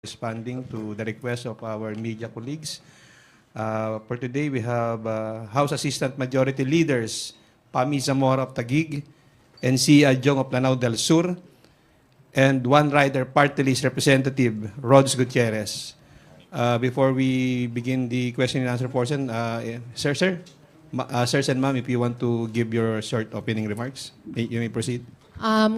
responding to the request of our media colleagues. For today, we have House Assistant Majority Leaders, Pami Zamora of Taguig, and Si Adjong of Lanao del Sur, and One Rider Party List Representative, Rods Gutierrez. Before we begin the question and answer portion, sirs and ma'am, if you want to give your short opening remarks, you may proceed.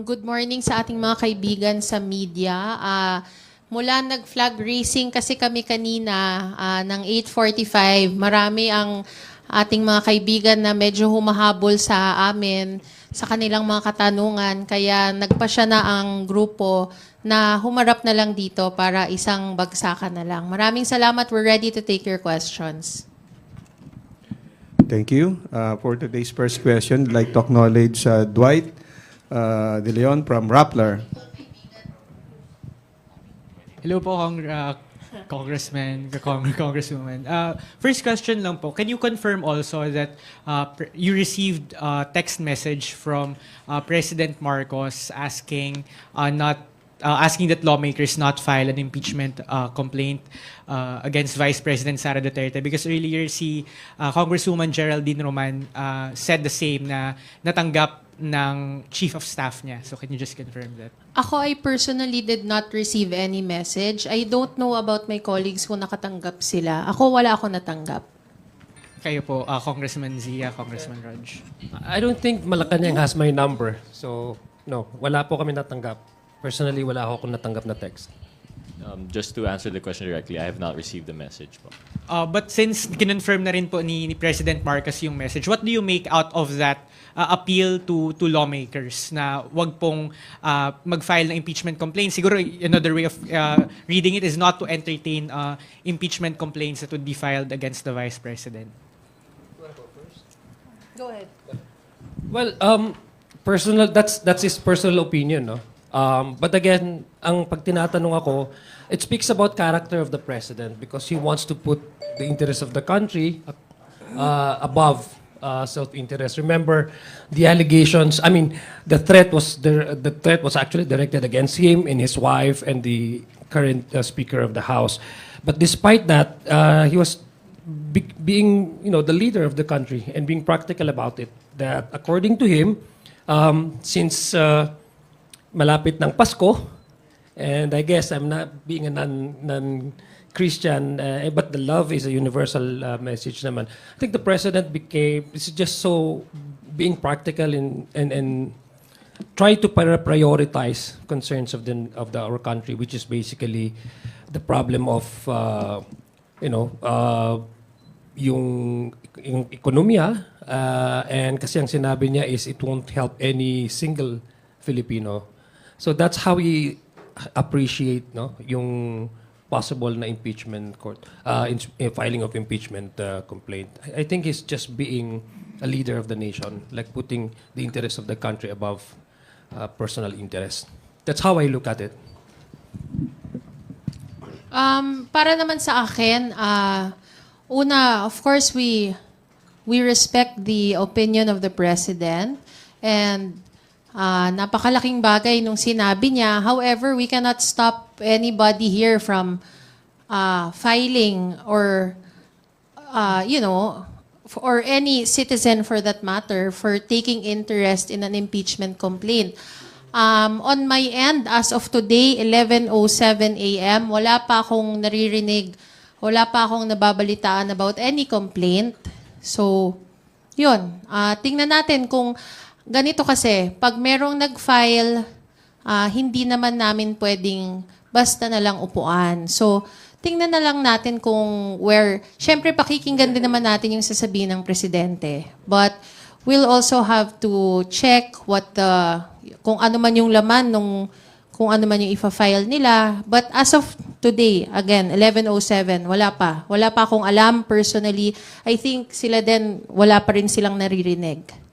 Good morning sa ating mga kaibigan sa media. Mula nag-flag racing kasi kami kanina ng 8:45, marami ang ating mga kaibigan na medyo humahabol sa amin sa kanilang mga katanungan. Kaya nagpasya na ang grupo na humarap na lang dito para isang bagsakan na lang. Maraming salamat. We're ready to take your questions. Thank you. For today's first question, I'd like to acknowledge Dwight De Leon from Rappler. Hello po, Congressman, Congresswoman. First question lang po, can you confirm also that you received a text message from President Marcos asking that lawmakers not file an impeachment complaint against Vice President Sara Duterte? Because earlier Congresswoman Geraldine Roman said the same na natanggap ng Chief of Staff niya. So can you just confirm that? I personally did not receive any message. I don't know about my colleagues kung nakatanggap sila. Wala ako natanggap. Kayo po, Congressman Zia, Congressman Raj. I don't think Malacanang has my number. So, no, wala po kami natanggap. Personally, wala ako natanggap na text. Just to answer the question directly, I have not received the message po. But since kinonfirm na rin po ni President Marcos yung message, what do you make out of that appeal to lawmakers na wag pong mag-file ng impeachment complaint? Siguro another way of reading it is not to entertain impeachment complaints that would be filed against the Vice President. Go ahead. Well, personal, that's his personal opinion, no? But again, ang pag tinatanong ako, it speaks about character of the president because he wants to put the interest of the country above self-interest. Remember, the allegations. I mean, the threat was actually directed against him and his wife and the current Speaker of the House. But despite that, he was being, the leader of the country and being practical about it. That according to him, since malapit ng Pasko, and I guess I'm not being a non-Christian, but the love is a universal message naman. I think the president is just so being practical and try to prioritize concerns of our country, which is basically the problem of yung ekonomiya, and kasi ang sinabi niya is it won't help any single Filipino. So that's how we appreciate yung possible na impeachment court, filing of impeachment complaint. I think he's just being a leader of the nation, like putting the interests of the country above personal interest. That's how I look at it. Para naman sa akin, una, of course, we respect the opinion of the president, and napakalaking bagay nung sinabi niya. However, we cannot stop anybody here from filing or or any citizen for that matter for taking interest in an impeachment complaint. On my end, as of today, 11:07 a.m., wala pa akong naririnig, wala pa akong nababalitaan about any complaint. So, yun. Tingnan natin kung ganito kasi, pag merong nag-file, hindi naman namin pwedeng basta na lang upuan. So, tingnan na lang natin kung syempre pakikinggan din naman natin yung sasabihin ng presidente. But we'll also have to check kung ano man yung laman kung ano man yung ifa-file nila. But as of today, again, 11:07, wala pa. Wala pa akong alam personally. I think sila din, wala pa rin silang naririnig.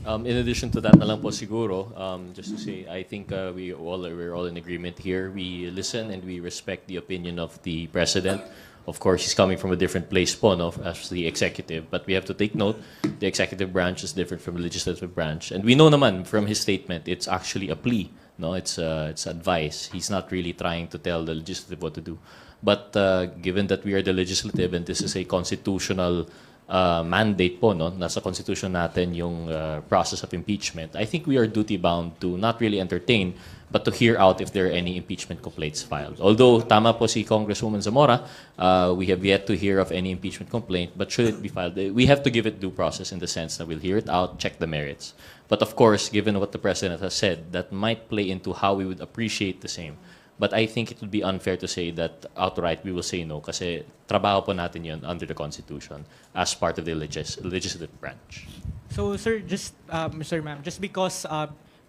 In addition to that na lang po siguro, just to say, I think we're all in agreement here. We listen and we respect the opinion of the president. Of course, he's coming from a different place po, as the executive. But we have to take note, the executive branch is different from the legislative branch. And we know naman from his statement, it's actually a plea No, it's advice. He's not really trying to tell the legislative what to do. But given that we are the legislative and this is a constitutional mandate po, no, nasa constitution natin yung process of impeachment, I think we are duty-bound to not really entertain but to hear out if there are any impeachment complaints filed. Although, tama po si Congresswoman Zamora, we have yet to hear of any impeachment complaint, but should it be filed, we have to give it due process in the sense that we'll hear it out, check the merits. But of course, given what the President has said, that might play into how we would appreciate the same. But I think it would be unfair to say that outright we will say no kasi trabaho po natin yun under the Constitution as part of the legislative branch. So, sir, just Mr. Ma'am, just because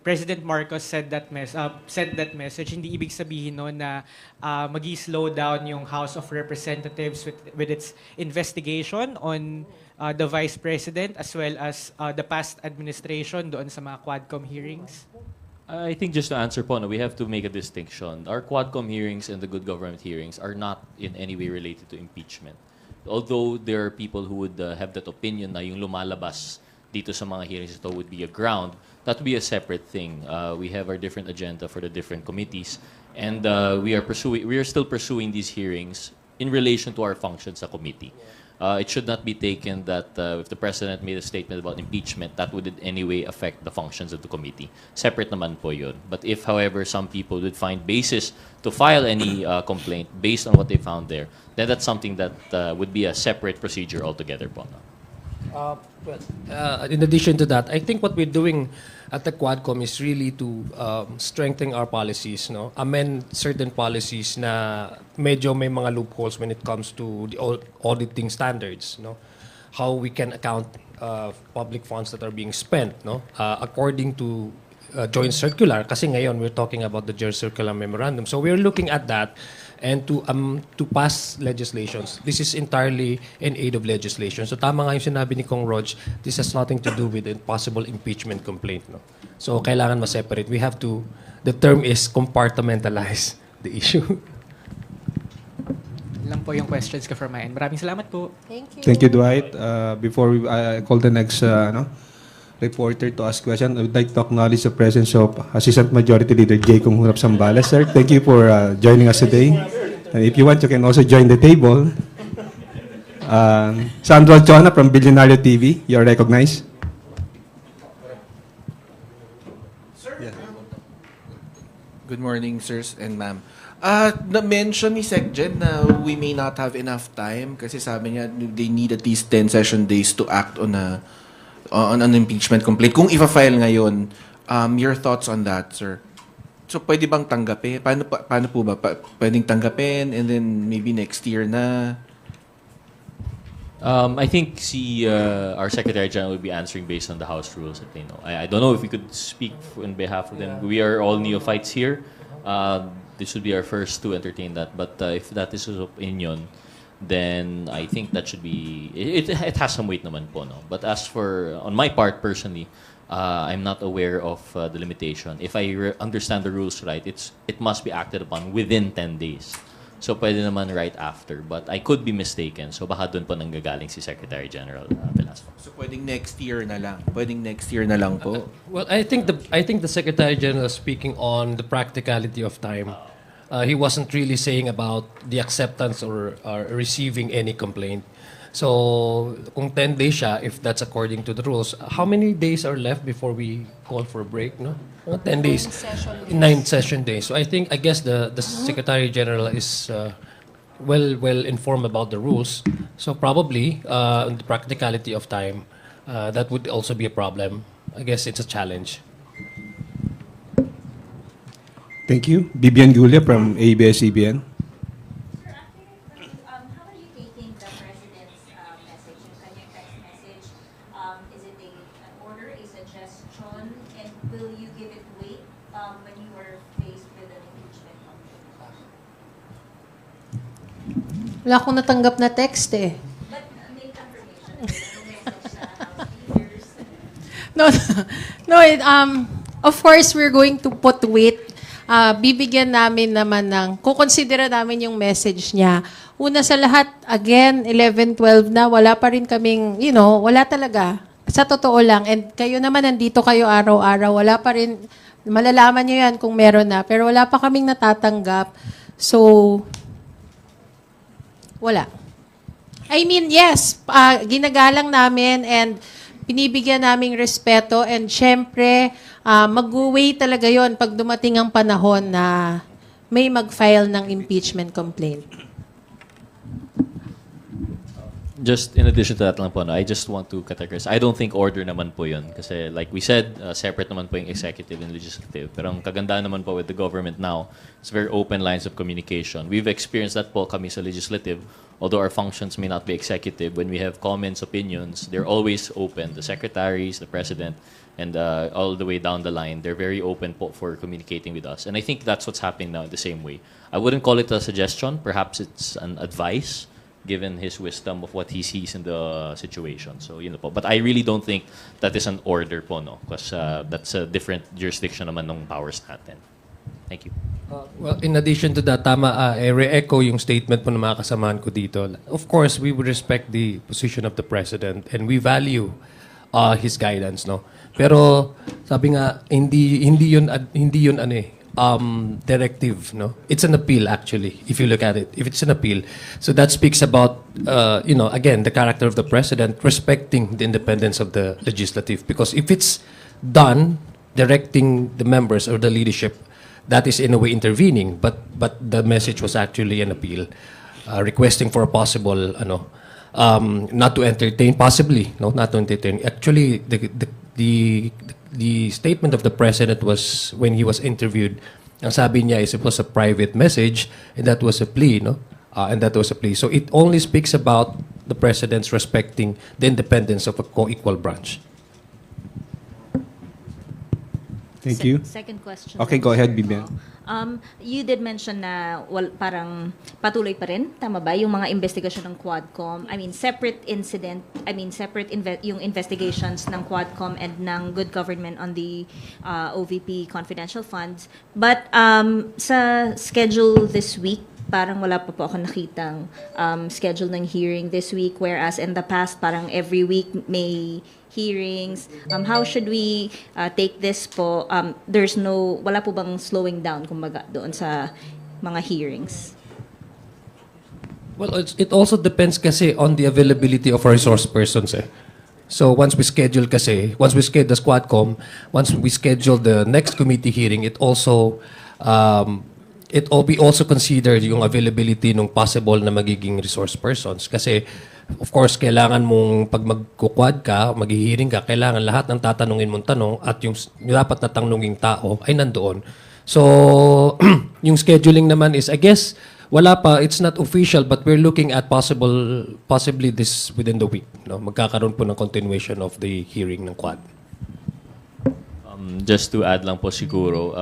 President Marcos said that message, hindi ibig sabihin no na magi-slow down yung House of Representatives with its investigation on the Vice President as well as the past administration doon sa mga Quadcom hearings. I think just to answer po, no, we have to make a distinction. Our Quadcom hearings and the good government hearings are not in any way related to impeachment. Although there are people who would have that opinion na yung lumalabas dito sa mga hearings ito would be a ground, that would be a separate thing. We have our different agenda for the different committees, and we are still pursuing these hearings in relation to our functions sa committee. It should not be taken that if the President made a statement about impeachment, that would in any way affect the functions of the committee. Separate naman po yun. But if, however, some people would find basis to file any complaint based on what they found there, then that's something that would be a separate procedure altogether po. No? In addition to that, I think what we're doing at the Quadcom is really to strengthen our policies, no? Amend certain policies na medyo may mga loopholes when it comes to the auditing standards, no? How we can account public funds that are being spent, no? According to joint circular, kasi ngayon we're talking about the joint circular memorandum. So we're looking at that and to pass legislations. This is entirely in aid of legislation. So tama nga yung sinabi ni Kong Rog, this has nothing to do with a possible impeachment complaint. No? So kailangan ma-separate. We have to, the term is compartmentalize the issue. Yun lang po yung questions ko from my end. Maraming salamat po. Thank you. Thank you, Dwight. Before we call the next reporter to ask question, I would like to acknowledge the presence of Assistant Majority Leader J. Kung Hunap Zambales. Sir, thank you for joining us today. And if you want, you can also join the table. Sandro Chona from Billionario TV, you're recognized. Good morning, sirs and ma'am. Na-mention ni Secgen na we may not have enough time kasi sabi niya they need at least 10 session days to act on an impeachment complaint. Kung ifa-file ngayon, your thoughts on that, sir? So, pwede bang tanggapin? Paano po ba? Pwedeng tanggapin and then maybe next year na? I think our Secretary General will be answering based on the House rules that they know. I don't know if we could speak on behalf of them. We are all neophytes here. This would be our first to entertain that. But if that is his opinion, then I think that should be, it has some weight naman po, no? But as for, on my part personally, I'm not aware of the limitation. If I understand the rules right, it must be acted upon within 10 days. So pwede naman right after, but I could be mistaken. So baka doon po nanggagaling si Secretary General Velasco. So pwedeng next year na lang? Pwedeng next year na lang po? Well, I think the Secretary General is speaking on the practicality of time. He wasn't really saying about the acceptance or receiving any complaint. So, kung 10 days siya, if that's according to the rules, how many days are left before we call for a break, no? 10 days. 9 session days. So, I guess the Secretary General is well informed about the rules. So, probably, the practicality of time, that would also be a problem. I guess it's a challenge. Thank you. Bibian Gulia from ABS-CBN. Sir, how are you taking the President's message, yung kanyang text message? Is it an order, a suggestion, and will you give it weight when you are faced with an impeachment complaint? Wala akong natanggap na text eh. But may confirmation, may message sa House leaders. No, of course, we're going to put weight. Bibigyan namin naman kukonsidera namin yung message niya. Una sa lahat, again, 11-12 na, wala pa rin kaming, wala talaga. Sa totoo lang. And kayo naman, nandito kayo araw-araw, wala pa rin Malalaman nyo yan kung meron na. Pero wala pa kaming natatanggap. So, wala. I mean, yes, ginagalang namin and binibigyan naming respeto and syempre, mag-uwi talaga yon pag dumating ang panahon na may mag-file ng impeachment complaint. Just in addition to that lang po, no, I just want to categorize. I don't think order naman po yun. Kasi like we said, separate naman po yung executive and legislative. Pero ang kagandahan naman po with the government now, it's very open lines of communication. We've experienced that po kami sa legislative. Although our functions may not be executive, when we have comments, opinions, they're always open. The secretaries, the president, and all the way down the line, they're very open po for communicating with us. And I think that's what's happening now the same way. I wouldn't call it a suggestion. Perhaps it's an advice, given his wisdom of what he sees in the situation. So, yun po. But I really don't think that is an order po, no? Because that's a different jurisdiction naman ng powers natin. Thank you. Well, in addition to that, tama, I re-echo yung statement po ng mga kasamahan ko dito. Of course, we would respect the position of the President and we value his guidance, no? Pero sabi nga, hindi yun ano eh, directive, no? It's an appeal actually, if you look at it. If it's an appeal. So that speaks about, again, the character of the President respecting the independence of the legislative. Because if it's done directing the members or the leadership, that is in a way intervening. But the message was actually an appeal, requesting for a possible, not to entertain, possibly, no, not to entertain. Actually, the statement of the President was, when he was interviewed, ang sabi niya is it was a private message, and that was a plea, no? And that was a plea. So it only speaks about the President's respecting the independence of a co-equal branch. Thank you. Second question. Okay, go ahead, Bibian. You did mention na parang patuloy pa rin, tama ba, yung mga investigasyon ng Quadcom? I mean, separate yung investigations ng Quadcom and ng good government on the OVP confidential funds. But sa schedule this week, parang wala pa po ako nakitang schedule ng hearing this week, whereas in the past, parang every week may hearings. How should we take this po? Wala po bang slowing down kumbaga doon sa mga hearings? Well, it also depends kasi on the availability of our resource persons eh. So once we schedule the Squadcom, once we schedule the next committee hearing, we also consider yung availability ng possible na magiging resource persons. Kasi, of course, kailangan mong, pag magkukwad ka, maghihiring ka, kailangan lahat ng tatanungin mong tanong at yung dapat na tanunging tao ay nandoon. So, yung scheduling naman is, I guess, wala pa, it's not official, but we're looking at possibly this within the week. No? Magkakaroon po ng continuation of the hearing ng Quad. Just to add lang po siguro,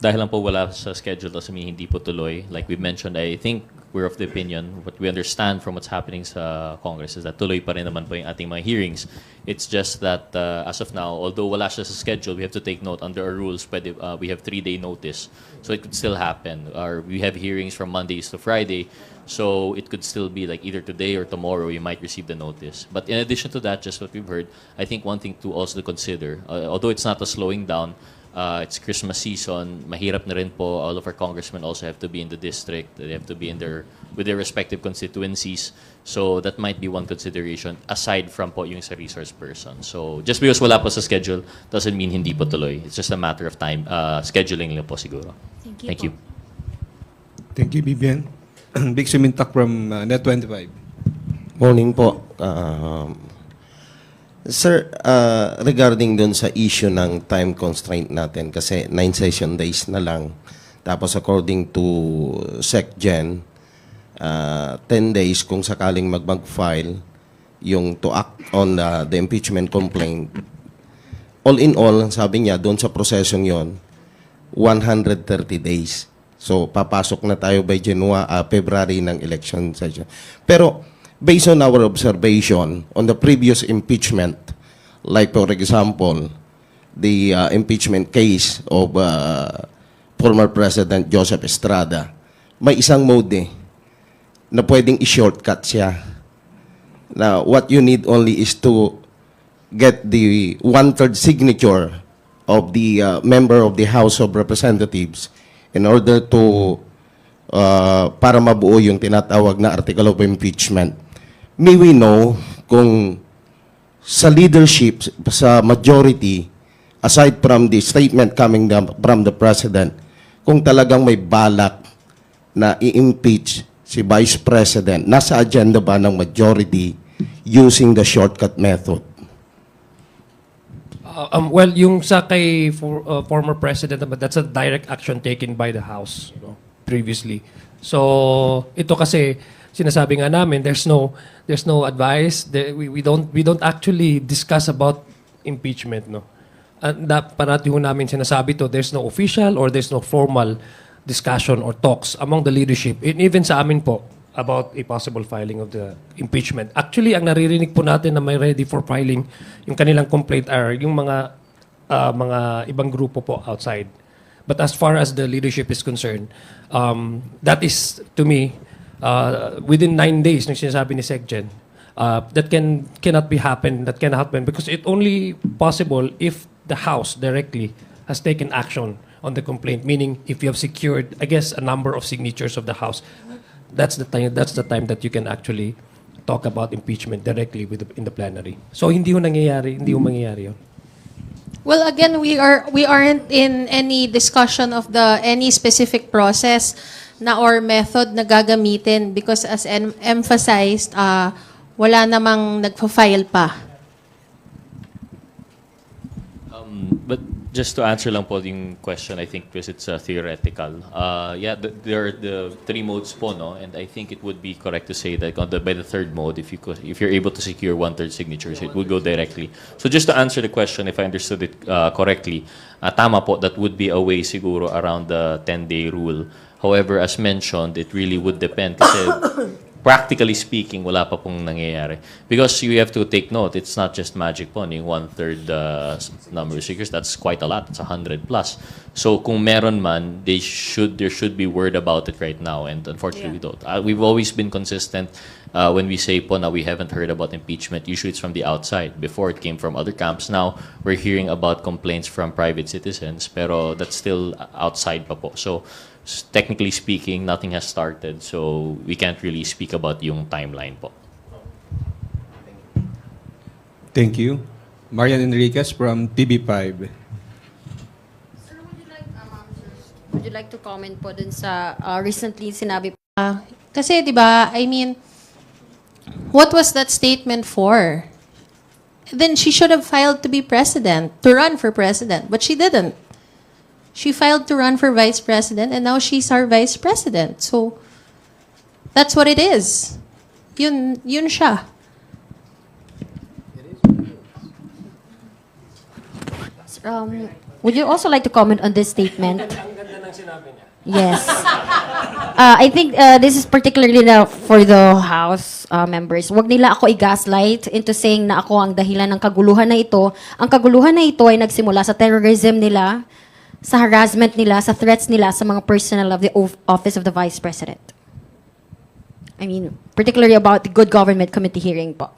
dahil lang po wala sa schedule, tapos hindi po tuloy. Like we mentioned, I think we're of the opinion, what we understand from what's happening sa Congress is that tuloy pa rin naman po yung ating mga hearings. It's just that as of now, although wala siya sa schedule, we have to take note under our rules, we have 3-day notice. So it could still happen. We have hearings from Mondays to Friday. So it could still be like either today or tomorrow you might receive the notice. But in addition to that, just what we've heard, I think one thing to also consider, although it's not a slowing down, it's Christmas season. Mahirap na rin po. All of our congressmen also have to be in the district. They have to be with their respective constituencies. So that might be one consideration aside from po yung sa resource person. So just because wala po sa schedule doesn't mean hindi po tuloy. It's just a matter of time. Scheduling lang po siguro. Thank you. Thank you, Bibian. Big Sumintak from Net25. Morning po. Sir, regarding dun sa issue ng time constraint natin, kasi 9 session days na lang, tapos according to SecGen, 10 days kung sakaling mag-file yung to act on the impeachment complaint. All in all, sabi niya, doon sa prosesong yon 130 days. So, papasok na tayo by February ng election session. Pero, based on our observation on the previous impeachment, like for example, the impeachment case of former President Joseph Estrada, may isang mode na pwedeng i-shortcut siya. Now, what you need only is to get the 1/3 signature of the member of the House of Representatives in order to para mabuo yung tinatawag na article of impeachment. May we know kung sa leadership, sa majority, aside from the statement coming from the President, kung talagang may balak na i-impeach si Vice President, nasa agenda ba ng majority using the shortcut method? Well, yung sa kay former President, that's a direct action taken by the House, previously. So, ito kasi, sinasabi nga namin, there's no advice. We don't actually discuss about impeachment, no. And parati ho namin sinasabi to, there's no official or there's no formal discussion or talks among the leadership, and even sa amin po, about a possible filing of the impeachment. Actually, ang naririnig po natin na may ready for filing, yung kanilang complaint are yung mga ibang grupo po outside. But as far as the leadership is concerned, that is, to me, within 9 days, nung sinasabi ni SecGen, that cannot happen because it only possible if the House directly has taken action on the complaint, meaning if you have secured, I guess, a number of signatures of the House, that's the time that you can actually talk about impeachment directly in the plenary. So hindi ho mangyayari yun. Well, again, we aren't in any discussion of any specific process na or method na gagamitin because as emphasized, wala namang nagfa-file pa. But just to answer lang po yung question, I think because it's theoretical. Yeah, there are the 3 modes po, no? And I think it would be correct to say that by the 3rd mode, if you're able to secure 1/3 signatures, it would go directly. So just to answer the question, if I understood it correctly, tama po, that would be a way siguro around the 10-day rule. However, as mentioned, it really would depend kasi practically speaking, wala pa pong nangyayari. Because you have to take note, it's not just magic po, yung 1/3 number of seekers, that's quite a lot, it's 100 plus. So kung meron man, there should be word about it right now, and unfortunately we don't. We've always been consistent when we say po na we haven't heard about impeachment, usually it's from the outside. Before it came from other camps, now we're hearing about complaints from private citizens, pero that's still outside pa po. So technically speaking, nothing has started, so we can't really speak about yung timeline po. Thank you. Marian Enriquez from TV5. Sir, would you like to comment po dun sa recently sinabi po? Kasi 'di ba, I mean, what was that statement for? Then she should have filed to be president, to run for president, but she didn't. She filed to run for vice president, and now she's our vice president. So, that's what it is. Yun siya. Would you also like to comment on this statement? Ang ganda ng sinabi niya. Yes. I think this is particularly for the House members. Huwag nila ako i-gaslight into saying na ako ang dahilan ng kaguluhan na ito. Ang kaguluhan na ito ay nagsimula sa terrorism nila, sa harassment nila, sa threats nila sa mga personnel of the Office of the Vice President. I mean, particularly about the Good Government Committee hearing po.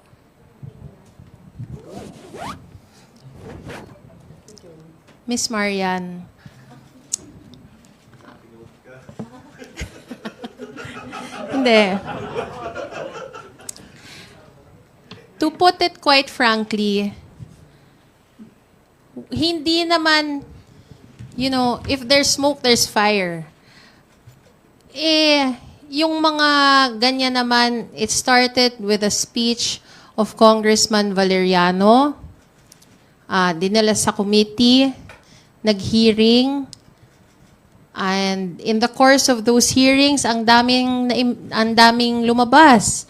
Miss Marian. Hindi. To put it quite frankly, hindi naman, if there's smoke, there's fire. Yung mga ganyan naman, it started with a speech of Congressman Valeriano. Dinala sa committee, nag-hearing, and in the course of those hearings, ang daming lumabas.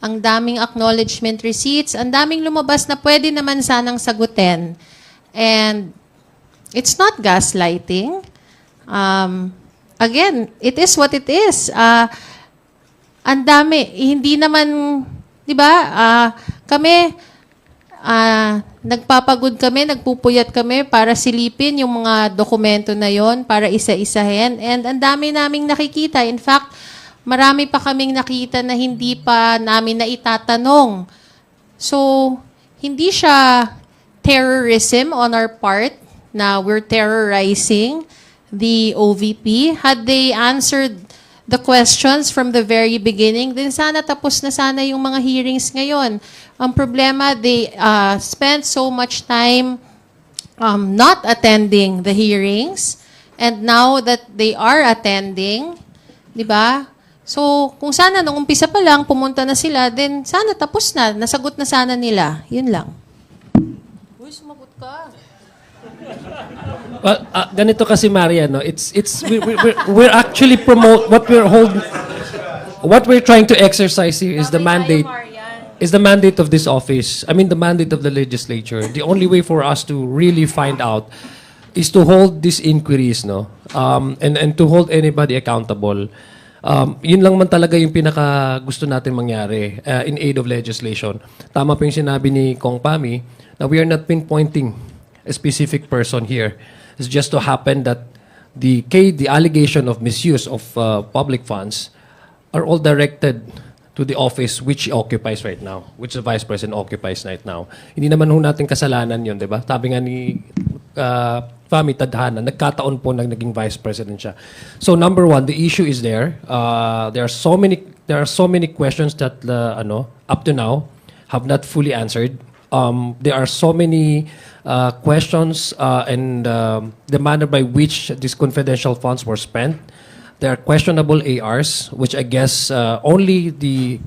Ang daming acknowledgement receipts, ang daming lumabas na pwede naman sanang sagutin. And it's not gaslighting. Again, it is what it is. Ang dami. Hindi naman, di ba, kami, nagpapagod kami, nagpupuyat kami para silipin yung mga dokumento na yon para isa-isahin. And ang dami naming nakikita. In fact, marami pa kaming nakita na hindi pa namin na itatanong. So, hindi siya terrorism on our part na we're terrorizing the OVP. Had they answered the questions from the very beginning, then sana tapos na sana yung mga hearings ngayon. Ang problema, they spent so much time not attending the hearings, and now that they are attending, di ba? So, kung sana nung umpisa pa lang, pumunta na sila, then sana tapos na, nasagot na sana nila. Yun lang. Uy, sumagot ka. Well, ganito kasi Maria, no? We're actually what we're trying to exercise here is the mandate of this office. I mean, the mandate of the legislature. The only way for us to really find out is to hold these inquiries, no? And to hold anybody accountable. Yun lang man talaga yung pinaka gusto natin mangyari in aid of legislation. Tama pa yung sinabi ni Kong Pami na we are not pinpointing a specific person here. It's just to happen that the allegation of misuse of public funds are all directed to the office which he occupies right now, which the Vice President occupies right now. Hindi naman ho natin kasalanan yun, di ba? Sabi nga ni Fami Tadhana, nagkataon po na naging Vice President siya. So number one, the issue is there. There are so many questions that up to now have not fully answered. There are so many questions and the manner by which these confidential funds were spent. There are questionable ARs, which I guess only the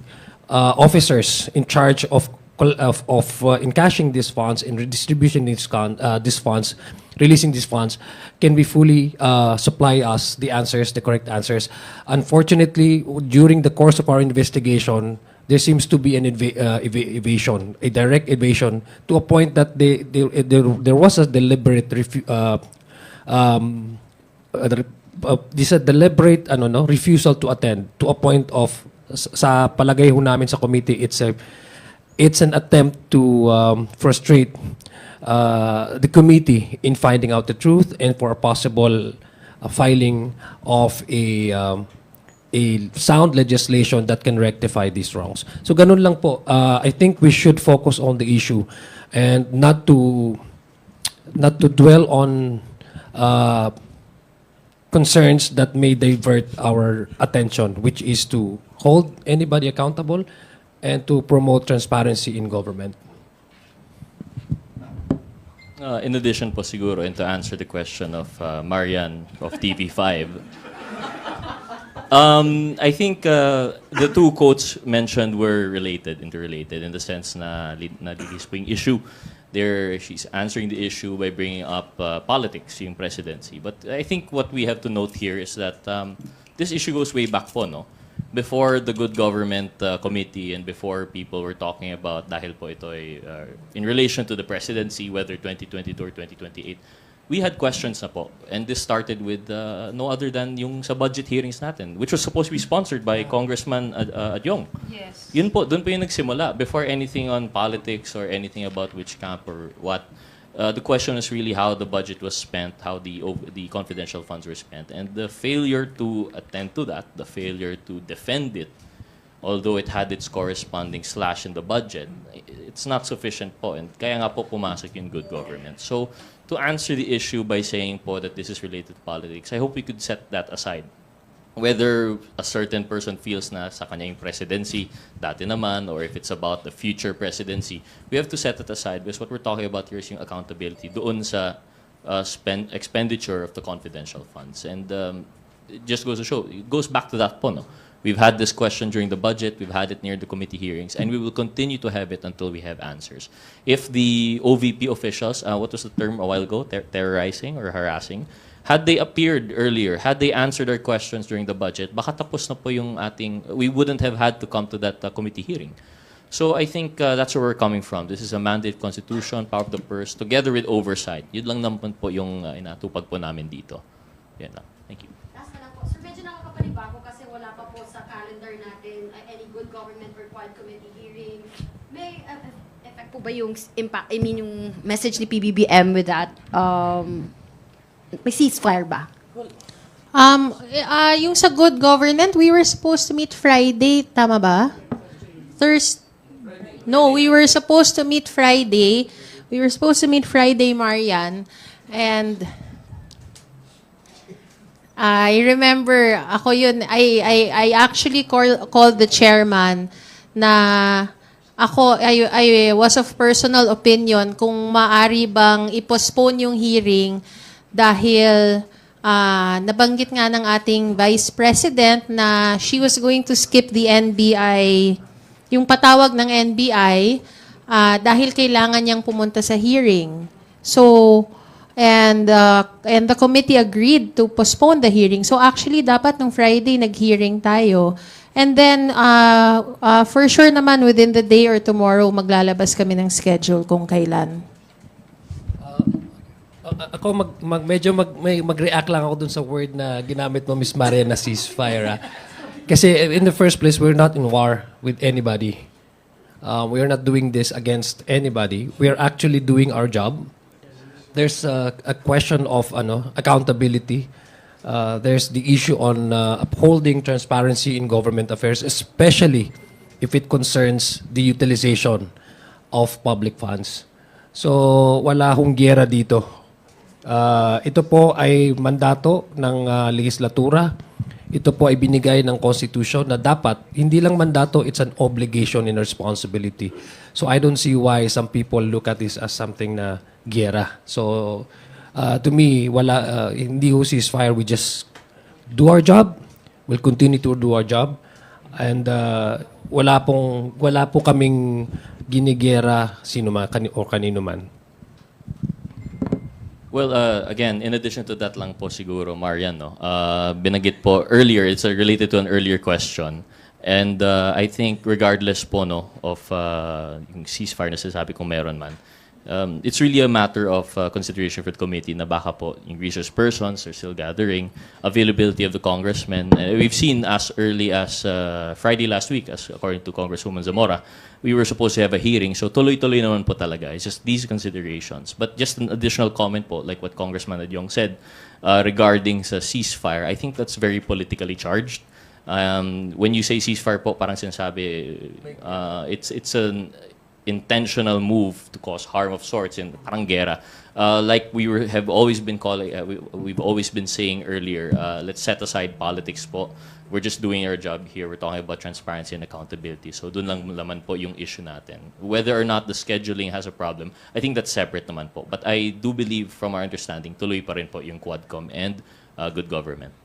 officers in charge of encashing these funds and redistributing these funds, releasing these funds, can be fully supply us the answers, the correct answers. Unfortunately, during the course of our investigation, there seems to be an evasion, a direct evasion, to a point that there was a deliberate refusal to attend, to a point of, sa palagay ho namin sa committee, it's an attempt to frustrate the committee in finding out the truth and for a possible filing of a sound legislation that can rectify these wrongs. So ganun lang po. I think we should focus on the issue and not to dwell on concerns that may divert our attention, which is to hold anybody accountable and to promote transparency in government. In addition po siguro, and to answer the question of Marian of TV5, I think the two quotes mentioned were interrelated in the sense na nalilis po yung issue. She's answering the issue by bringing up politics, yung presidency. But I think what we have to note here is that this issue goes way back po, no? Before the Good Government Committee and before people were talking about dahil po ito ay in relation to the presidency, whether 2022 or 2028, we had questions na po. And this started with no other than yung sa budget hearings natin, which was supposed to be sponsored by Congressman Adyong. Yes. Yun po, dun po yung nagsimula. Before anything on politics or anything about which camp or what, the question is really how the budget was spent, how the confidential funds were spent. And the failure to attend to that, the failure to defend it, although it had its corresponding slash in the budget, it's not sufficient po. And kaya nga po pumasok yung good government. So, to answer the issue by saying po that this is related to politics, I hope we could set that aside. Whether a certain person feels na sa kanya yung presidency, dati naman, or if it's about the future presidency, we have to set it aside because what we're talking about here is yung accountability doon sa expenditure of the confidential funds. And it just goes to show, it goes back to that po, no? We've had this question during the budget, we've had it near the committee hearings, and we will continue to have it until we have answers. If the OVP officials, what was the term a while ago, terrorizing or harassing, had they appeared earlier, had they answered our questions during the budget, baka tapos na po yung we wouldn't have had to come to that committee hearing. So I think that's where we're coming from. This is a mandate constitution, power of the purse, together with oversight. Yun lang naman po yung inatupag po namin dito. Yan lang. Thank you. Last na lang po. Sir, medyo nakakapanibago kasi wala pa po sa calendar natin any good government required committee hearing. May effect po ba yung impact, yung message ni PBBM with that? May ceasefire ba? Yung sa good government, we were supposed to meet Friday, tama ba? No, we were supposed to meet Friday. We were supposed to meet Friday, Marian. And I remember, ako yun, I actually called the chairman na I was of personal opinion kung maari bang i-postpone yung hearing dahil nabanggit nga ng ating Vice President na she was going to skip the NBI, yung patawag ng NBI, dahil kailangan niyang pumunta sa hearing. So, and the committee agreed to postpone the hearing. So actually, dapat nung Friday nag-hearing tayo. And then, for sure naman, within the day or tomorrow, maglalabas kami ng schedule kung kailan. Ako mag-react lang ako dun sa word na ginamit mo, Miss Maria, na ceasefire. Kasi in the first place, we're not in war with anybody. We are not doing this against anybody. We are actually doing our job. There's a question of accountability. There's the issue on upholding transparency in government affairs, especially if it concerns the utilization of public funds. So, wala hong giyera dito. Ito po ay mandato ng legislatura. Ito po ay binigay ng Constitution na dapat, hindi lang mandato, it's an obligation and responsibility. So I don't see why some people look at this as something na giyera. So to me, hindi ho ceasefire. We just do our job. We'll continue to do our job. And wala po kaming ginigera sino man o kanino man. Well, again, in addition to that lang po siguro, Marian, no? Binanggit po earlier, it's related to an earlier question. And I think regardless po no, of yung ceasefire na sinasabi kung meron man, it's really a matter of consideration for the committee na baka po yung resource persons are still gathering, availability of the congressmen. We've seen as early as Friday last week, as according to Congresswoman Zamora, we were supposed to have a hearing. So tuloy-tuloy naman po talaga. It's just these considerations. But just an additional comment po, like what Congressman Adyong said, regarding sa ceasefire, I think that's very politically charged. When you say ceasefire po, parang sinasabi, it's an intentional move to cause harm of sorts and parang gera. Like have always been calling, we've always been saying earlier, let's set aside politics po. We're just doing our job here. We're talking about transparency and accountability. So dun lang naman po yung issue natin. Whether or not the scheduling has a problem, I think that's separate naman po. But I do believe from our understanding, tuloy pa rin po yung Quadcom and good government.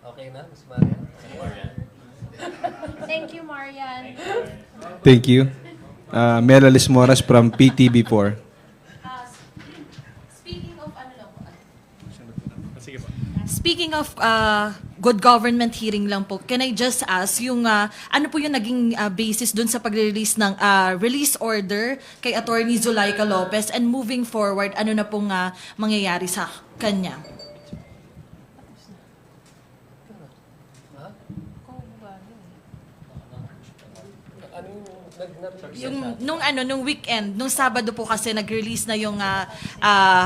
Okay na, Ms. Maria? Thank you, Marian. Thank you. Melalis Moras from PTV4. Speaking of good government hearing lang po, can I just ask yung ano po yung naging basis dun sa pag-release ng release order kay Attorney Zulaika Lopez, and moving forward, ano na pong mangyayari sa kanya? Yung nung weekend, nung Sabado po kasi nag-release na yung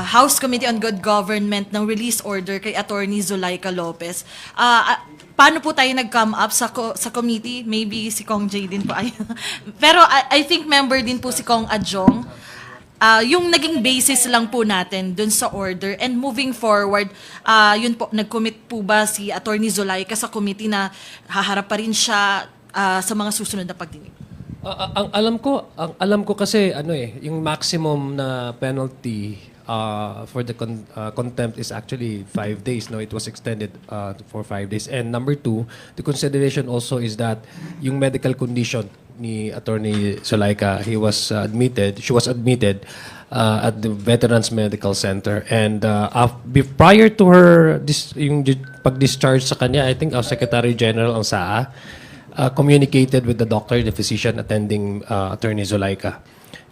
House Committee on Good Government ng release order kay Attorney Zulaika Lopez. Paano po tayo nag-come up sa committee? Maybe si Kong J din po ay. Pero I think member din po si Kong Adjong. Yung naging basis lang po natin dun sa order, and moving forward, yun po, nag-commit po ba si Attorney Zulaika sa committee na haharap pa rin siya sa mga susunod na pagdinig? Ang alam ko kasi yung maximum na penalty for the contempt is actually 5 days. No, it was extended for 5 days. And number two, the consideration also is that yung medical condition ni Attorney Zulaika, she was admitted at the Veterans Medical Center, and prior to her yung pag-discharge sa kanya, I think our Secretary General ang SAA communicated with the doctor, the physician attending Attorney Zulaika.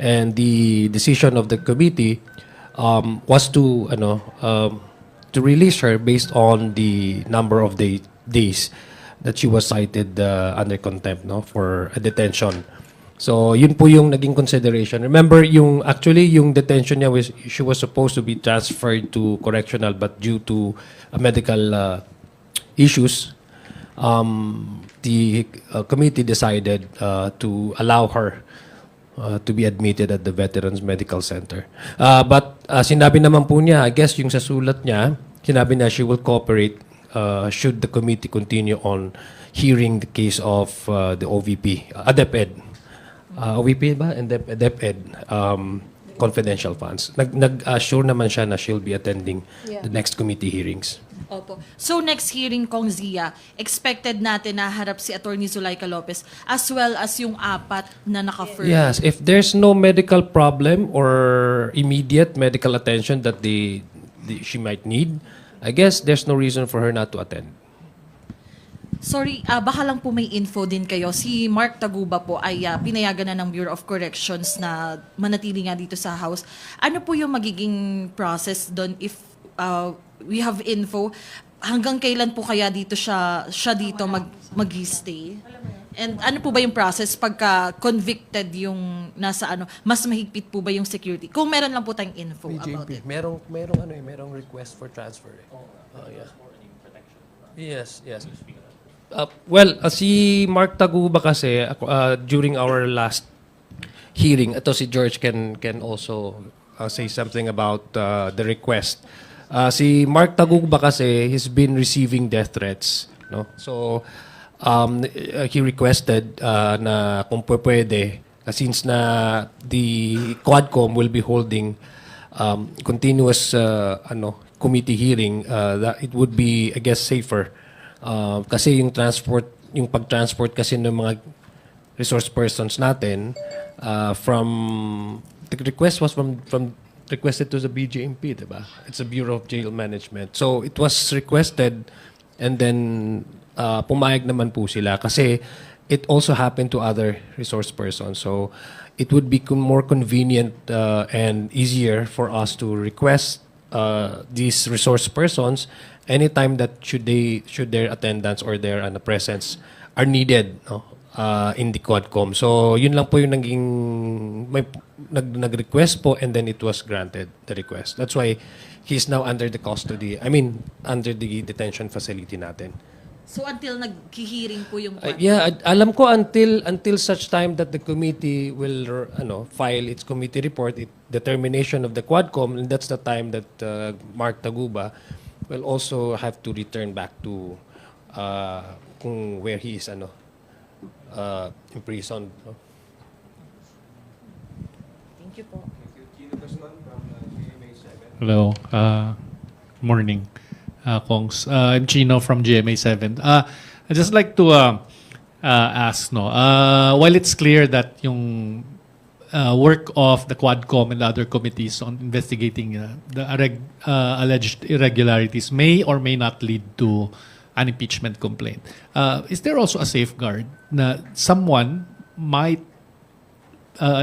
And the decision of the committee was to release her based on the number of days that she was cited under contempt for a detention. So yun po yung naging consideration. Remember, yung detention niya she was supposed to be transferred to correctional, but due to medical issues, the committee decided to allow her to be admitted at the Veterans Medical Center. But sinabi naman po niya, I guess yung sa sulat niya, sinabi niya she will cooperate should the committee continue on hearing the case of the OVP, DepEd. OVP ba? And DepEd. Confidential funds. Nag-assure naman siya na she'll be attending the next committee hearings. Opo. So next hearing, Kong Zia, expected natin na harap si Attorney Zulaika Lopez as well as yung apat na naka-firm. Yes, if there's no medical problem or immediate medical attention that she might need, I guess there's no reason for her not to attend. Sorry, baka lang po may info din kayo. Si Mark Taguba po ay pinayagan na ng Bureau of Corrections na manatili nga dito sa House. Ano po yung magiging process doon if we have info? Hanggang kailan po kaya dito siya dito mag-stay? And ano po ba yung process pagka convicted yung nasa mas mahigpit po ba yung security? Kung meron lang po tayong info about it. Merong request for transfer. Yeah. Yes. Si Mark Taguba kasi during our last hearing, ito si George can also say something about the request. Si Mark Taguba kasi he's been receiving death threats, no? So he requested na kung pwede since na the Quadcom will be holding continuous committee hearing, that it would be, I guess, safer kasi yung pag-transport kasi ng mga resource persons natin the request was requested to the BJMP, diba? It's a Bureau of Jail Management. So it was requested and then pumayag naman po sila kasi it also happened to other resource persons. So it would be more convenient and easier for us to request these resource persons anytime that should their attendance or their presence are needed, no? In the Quadcom. So yun lang po yung nag-request po and then it was granted the request. That's why he's now under the custody. Under the detention facility natin. So until nag-hearing po yung alam ko until such time that the committee will file its committee report, determination of the Quadcom, and that's the time that Mark Taguba will also have to return back to where he is imprisoned. No? Thank you po. Hello. Morning, Kongs. I'm Chino from GMA7. I'd just like to ask, while it's clear that yung work of the Quadcom and other committees on investigating the alleged irregularities may or may not lead to an impeachment complaint, is there also a safeguard na someone might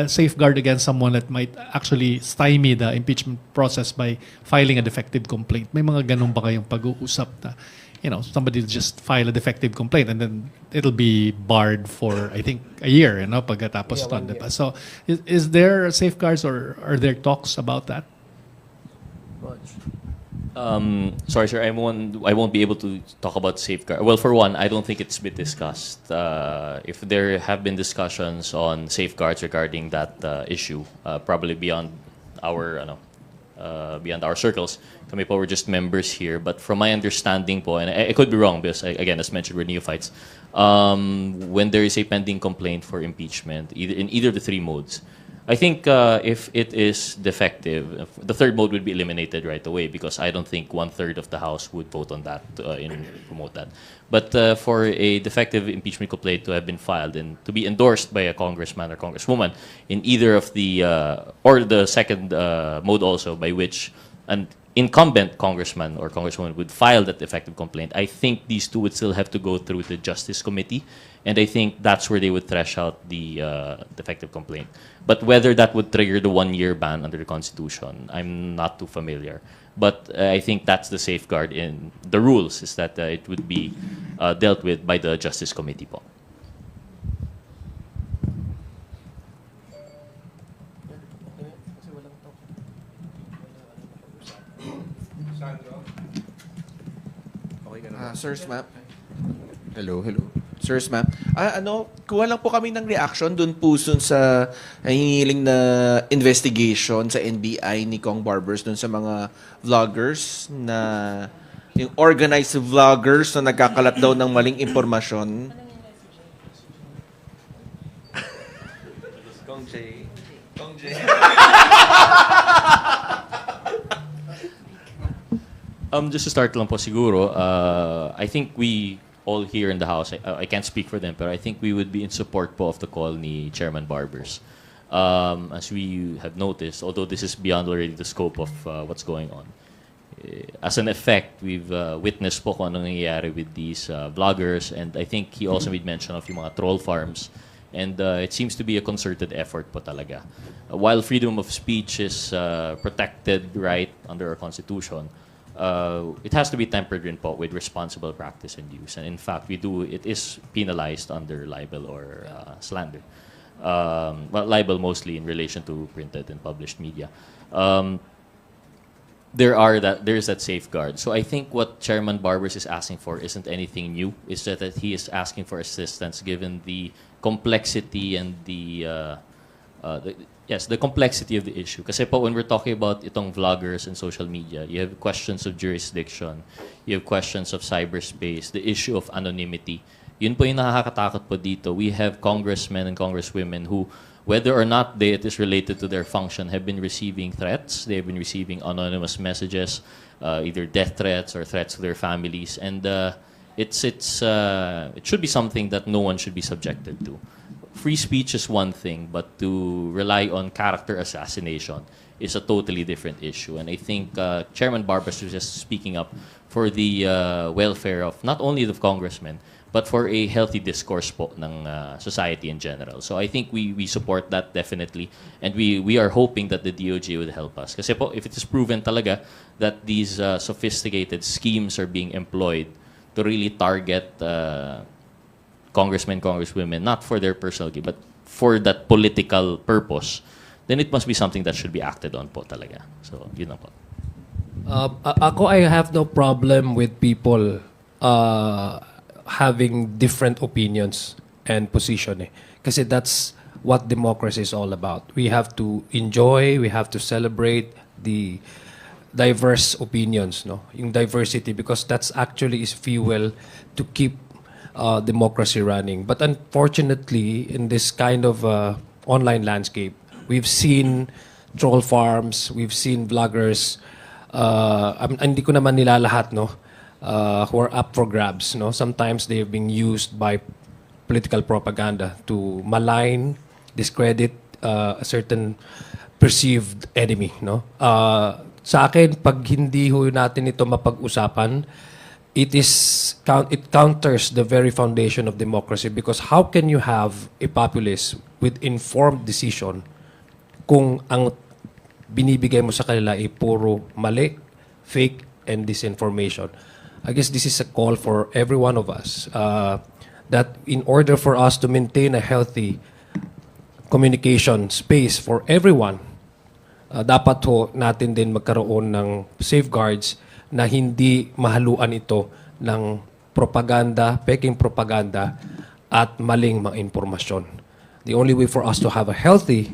safeguard against someone that might actually stymie the impeachment process by filing a defective complaint? May mga ganun ba kayong pag-uusap na, somebody just file a defective complaint and then it'll be barred for, I think, a year, pagkatapos nun, diba? So, is there safeguards or are there talks about that? Sorry, sir, I won't be able to talk about safeguard. Well, for one, I don't think it's been discussed. If there have been discussions on safeguards regarding that issue, probably beyond our circles. Kami po, we're just members here. But from my understanding po, and I could be wrong because, again, as mentioned, we're neophytes. When there is a pending complaint for impeachment, in either of the three modes, I think if it is defective, the third mode would be eliminated right away because I don't think 1/3 of the House would vote on that and promote that. But for a defective impeachment complaint to have been filed and to be endorsed by a congressman or congresswoman in either of the, or the second mode also by which an incumbent congressman or congresswoman would file that defective complaint, I think these two would still have to go through the Justice Committee. And I think that's where they would thresh out the defective complaint. But whether that would trigger the 1-year ban under the Constitution, I'm not too familiar. But I think that's the safeguard in the rules, is that it would be dealt with by the Justice Committee po. Sir Smap. Hello. Sirs, ma'am. Kuha lang po kami ng reaction dun po sa hinihiling na investigation sa NBI ni Kong Barbers dun sa mga vloggers na yung organized vloggers na nagkakalat daw ng maling impormasyon. Kong J. Kong J. Just to start lang po siguro, I think we all here in the House, I can't speak for them, but I think we would be in support po of the call ni Chairman Barbers. As we have noticed, although this is beyond already the scope of what's going on, as an effect, we've witnessed po kung anong nangyayari with these vloggers, and I think he also made mention of yung mga troll farms, and it seems to be a concerted effort po talaga. While freedom of speech is protected right under our Constitution, it has to be tempered rin po with responsible practice and use. And in fact, it is penalized under libel or slander. Well, libel mostly in relation to printed and published media. There's that safeguard. So I think what Chairman Barbers is asking for isn't anything new. It's that he is asking for assistance given the complexity and the complexity of the issue. Kasi po when we're talking about itong vloggers and social media, you have questions of jurisdiction, you have questions of cyberspace, the issue of anonymity. Yun po yung nakakatakot po dito. We have congressmen and congresswomen who, whether or not it is related to their function, have been receiving threats. They have been receiving anonymous messages, either death threats or threats to their families. And it should be something that no one should be subjected to. Free speech is one thing, but to rely on character assassination is a totally different issue. And I think Chairman Barbas was just speaking up for the welfare of not only the congressmen, but for a healthy discourse po ng society in general. So I think we support that definitely. And we are hoping that the DOJ would help us. Kasi po, if it is proven talaga that these sophisticated schemes are being employed to really target congressmen, congresswomen, not for their personal gain, but for that political purpose, then it must be something that should be acted on po talaga. So, yun na po. Ako, I have no problem with people having different opinions and position. Kasi that's what democracy is all about. We have to enjoy, we have to celebrate the diverse opinions, no? Yung diversity, because that's actually is fuel to keep democracy running. But unfortunately, in this kind of online landscape, we've seen troll farms, we've seen vloggers, hindi ko naman nilalahat, no? Who are up for grabs, no? Sometimes they have been used by political propaganda to malign, discredit a certain perceived enemy, no? Sa akin, pag hindi ho natin ito mapag-usapan, it counters the very foundation of democracy, because how can you have a populace with informed decision kung ang binibigay mo sa kanila ay puro mali, fake, and disinformation? I guess this is a call for every one of us that in order for us to maintain a healthy communication space for everyone, dapat ho natin din magkaroon ng safeguards na hindi mahaluan ito ng propaganda, peking propaganda, at maling mga impormasyon. The only way for us to have a healthy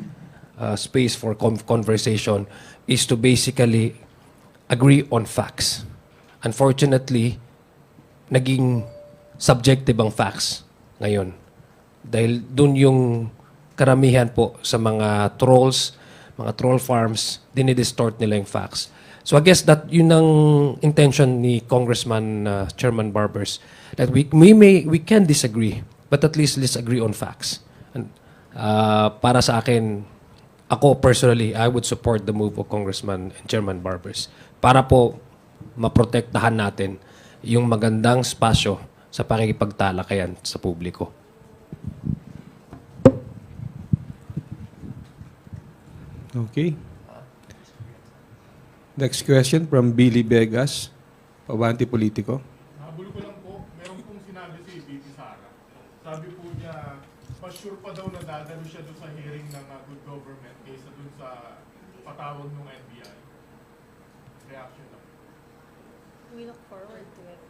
space for conversation is to basically agree on facts. Unfortunately, naging subjective ang facts ngayon. Dahil dun yung karamihan po sa mga trolls, mga troll farms, dinidistort nila yung facts. So I guess that yun ang intention ni Congressman Chairman Barbers, that we can disagree, but at least let's agree on facts. And, para sa akin, ako personally, I would support the move of Congressman and Chairman Barbers para po maprotektahan natin yung magandang spasyo sa pakikipagtalakayan sa publiko. Okay. Next question from Billy Vegas, Pawante Politico. Habol ko lang po, meron pong sinabi si VP Sara. Sabi po niya, mas sure pa daw na dadalo siya doon sa hearing ng good government kaysa doon sa patawag ng NBI. Reaction lang. We look forward to it.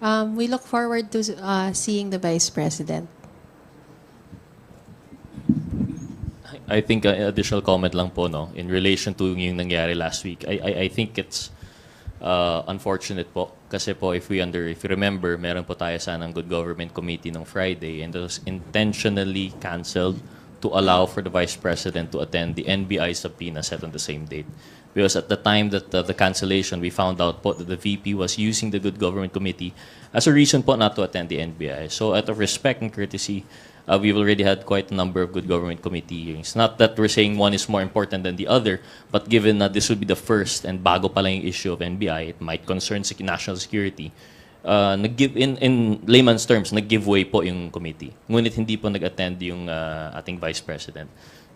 We look forward to seeing the Vice President. I think additional comment lang po, no, in relation to yung nangyari last week. I think it's unfortunate po kasi po if you remember, meron po tayo sanang Good Government Committee nung Friday and it was intentionally canceled to allow for the Vice President to attend the NBI subpoena set on the same date. Because at the time that the cancellation, we found out po that the VP was using the Good Government Committee as a reason po not to attend the NBI. So out of respect and courtesy, we've already had quite a number of Good Government Committee hearings. Not that we're saying one is more important than the other, but given that this would be the first and bago pa lang yung issue of NBI, it might concern national security. In layman's terms, nag-give way po yung committee. Ngunit hindi po nag-attend yung ating Vice President.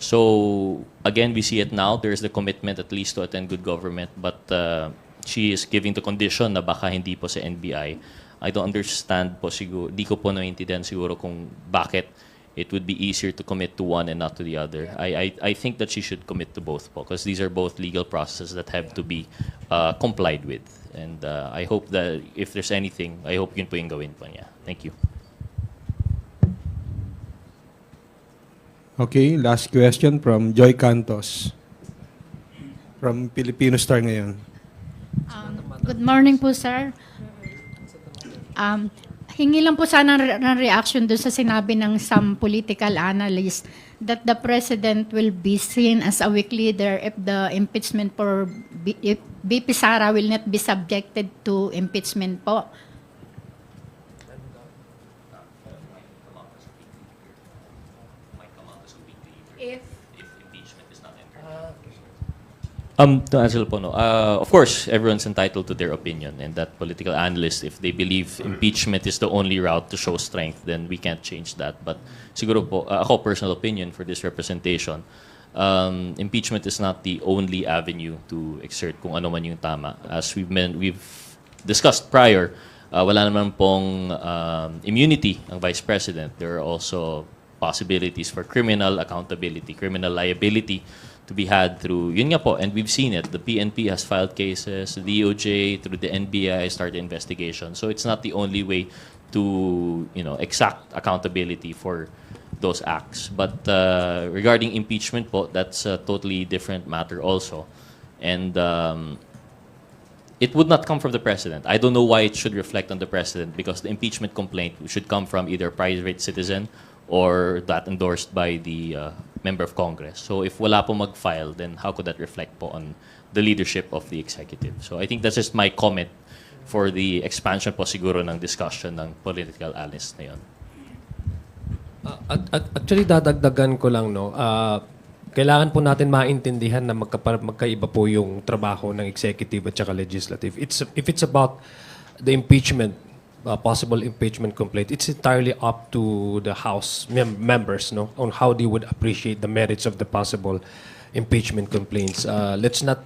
So, again, we see it now. There's the commitment at least to attend good government, but she is giving the condition na baka hindi po sa NBI. I don't understand po siguro, di ko po naiintindihan siguro kung bakit it would be easier to commit to one and not to the other. I think that she should commit to both po because these are both legal processes that have to be complied with. And I hope that if there's anything, I hope yun po yung gawin po niya. Thank you. Okay, last question from Joy Cantos from Filipino Star ngayon. Good morning po, sir. Hingi lang po sana ng reaction doon sa sinabi ng some political analysts that the president will be seen as a weak leader if the impeachment for if VP Sara will not be subjected to impeachment po. To answer po, no. Of course, everyone's entitled to their opinion, and that political analyst, if they believe impeachment is the only route to show strength, then we can't change that. But siguro po, ako personal opinion for this representation, impeachment is not the only avenue to exert kung ano man yung tama. As we've discussed prior, wala naman pong immunity ang Vice President. There are also possibilities for criminal accountability, criminal liability to be had through, yun nga po, and we've seen it. The PNP has filed cases, the DOJ, through the NBI started investigation. So it's not the only way to, exact accountability for those acts. But regarding impeachment po, that's a totally different matter also. And it would not come from the president. I don't know why it should reflect on the president because the impeachment complaint should come from either a private citizen or that endorsed by the member of Congress. So if wala po mag-file, then how could that reflect po on the leadership of the executive? So I think that's just my comment for the expansion po siguro ng discussion ng political analyst na yun. Actually, dadagdagan ko lang, no. Kailangan po natin maintindihan na magkaiba po yung trabaho ng executive at saka legislative. If it's about the impeachment, possible impeachment complaint, it's entirely up to the House members, no, on how they would appreciate the merits of the possible impeachment complaints. Let's not,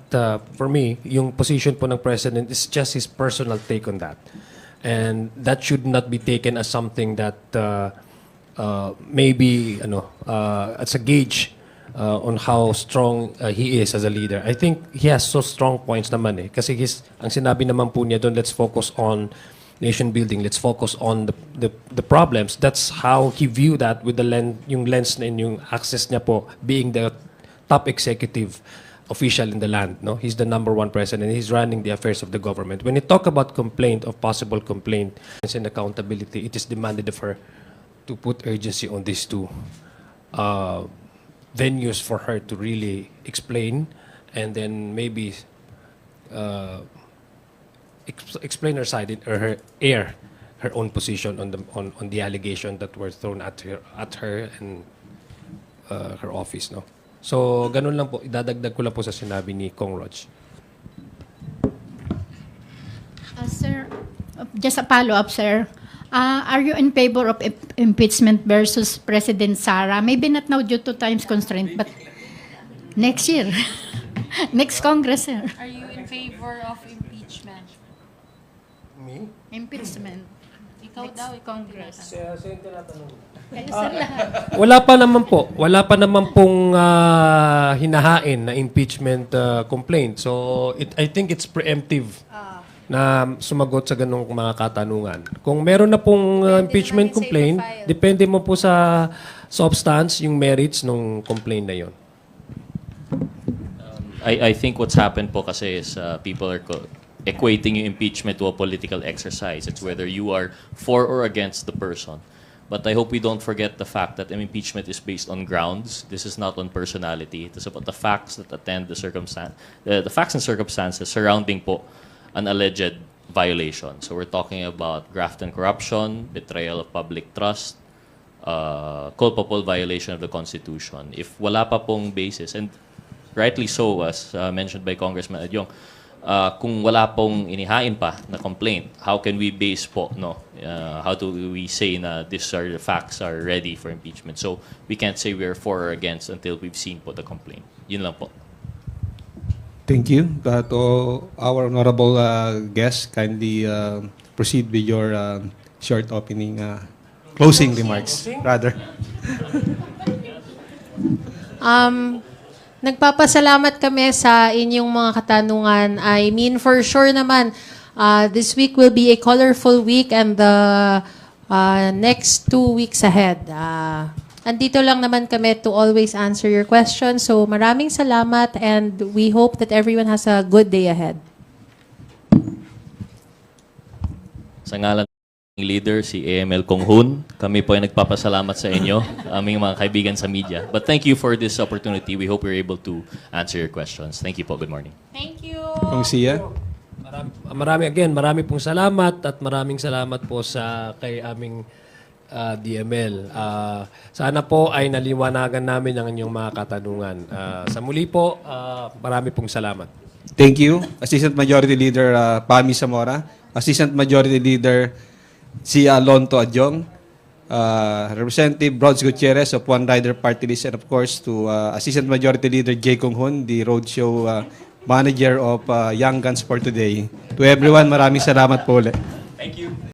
for me, yung position po ng President is just his personal take on that. And that should not be taken as something that maybe, as a gauge on how strong he is as a leader. I think he has so strong points naman eh. Kasi ang sinabi naman po niya doon, let's focus on nation building. Let's focus on the problems. That's how he viewed that with the yung lens and yung access niya po being the top executive official in the land. No, he's the number one president. He's running the affairs of the government. When you talk about complaint of possible complaint and accountability, it is demanded of her to put urgency on these two venues for her to really explain and then maybe explain her side or her own position on the allegation that were thrown at her and her office, no. So ganun lang po, idadagdag ko lang po sa sinabi ni Kong Rog. Sir, just a follow-up, sir. Are you in favor of impeachment versus President Sara? Maybe not now due to time's constraint, but next year, next Congress, sir. Are you in favor of impeachment? Me? Impeachment. Ikaw daw, Congress. Kayo, sir, lahat. Wala pa naman pong hinahain na impeachment complaint. So I think it's preemptive na sumagot sa ganong mga katanungan. Kung meron na pong impeachment complaint, depende mo po sa substance, yung merits ng complaint na yon. I think what's happened po kasi is people are equating yung impeachment to a political exercise. It's whether you are for or against the person. But I hope we don't forget the fact that an impeachment is based on grounds. This is not on personality. It is about the facts that attend the the facts and circumstances surrounding po an alleged violation. So we're talking about graft and corruption, betrayal of public trust, culpable violation of the Constitution. If wala pa pong basis, and rightly so, as mentioned by Congressman Adyong, kung wala pong inihain pa na complaint, how can we base po, how do we say na these are the facts are ready for impeachment? So we can't say we're for or against until we've seen po the complaint. Yun lang po. Thank you. To our honorable guest, kindly proceed with your short opening, closing remarks, rather. Nagpapasalamat kami sa inyong mga katanungan. I mean, for sure naman, this week will be a colorful week and the next 2 weeks ahead. Andito lang naman kami to always answer your questions. So maraming salamat and we hope that everyone has a good day ahead. Sa ngalan ng leader, si AML Konghun, kami po ay nagpapasalamat sa inyo, aming mga kaibigan sa media. But thank you for this opportunity. We hope we're able to answer your questions. Thank you po. Good morning. Thank you. Kung siya. Marami pong salamat at maraming salamat po sa kay aming DML. Sana po ay naliwanagan namin ang inyong mga katanungan. Sa muli po, marami pong salamat. Thank you. Assistant Majority Leader Pami Zamora. Assistant Majority Leader si Alonto Adjong. Representative Bronze Gutierrez of One Rider Party List, and of course to Assistant Majority Leader Jay Konghun, the roadshow manager of Young Guns for Today. To everyone, maraming salamat po ulit.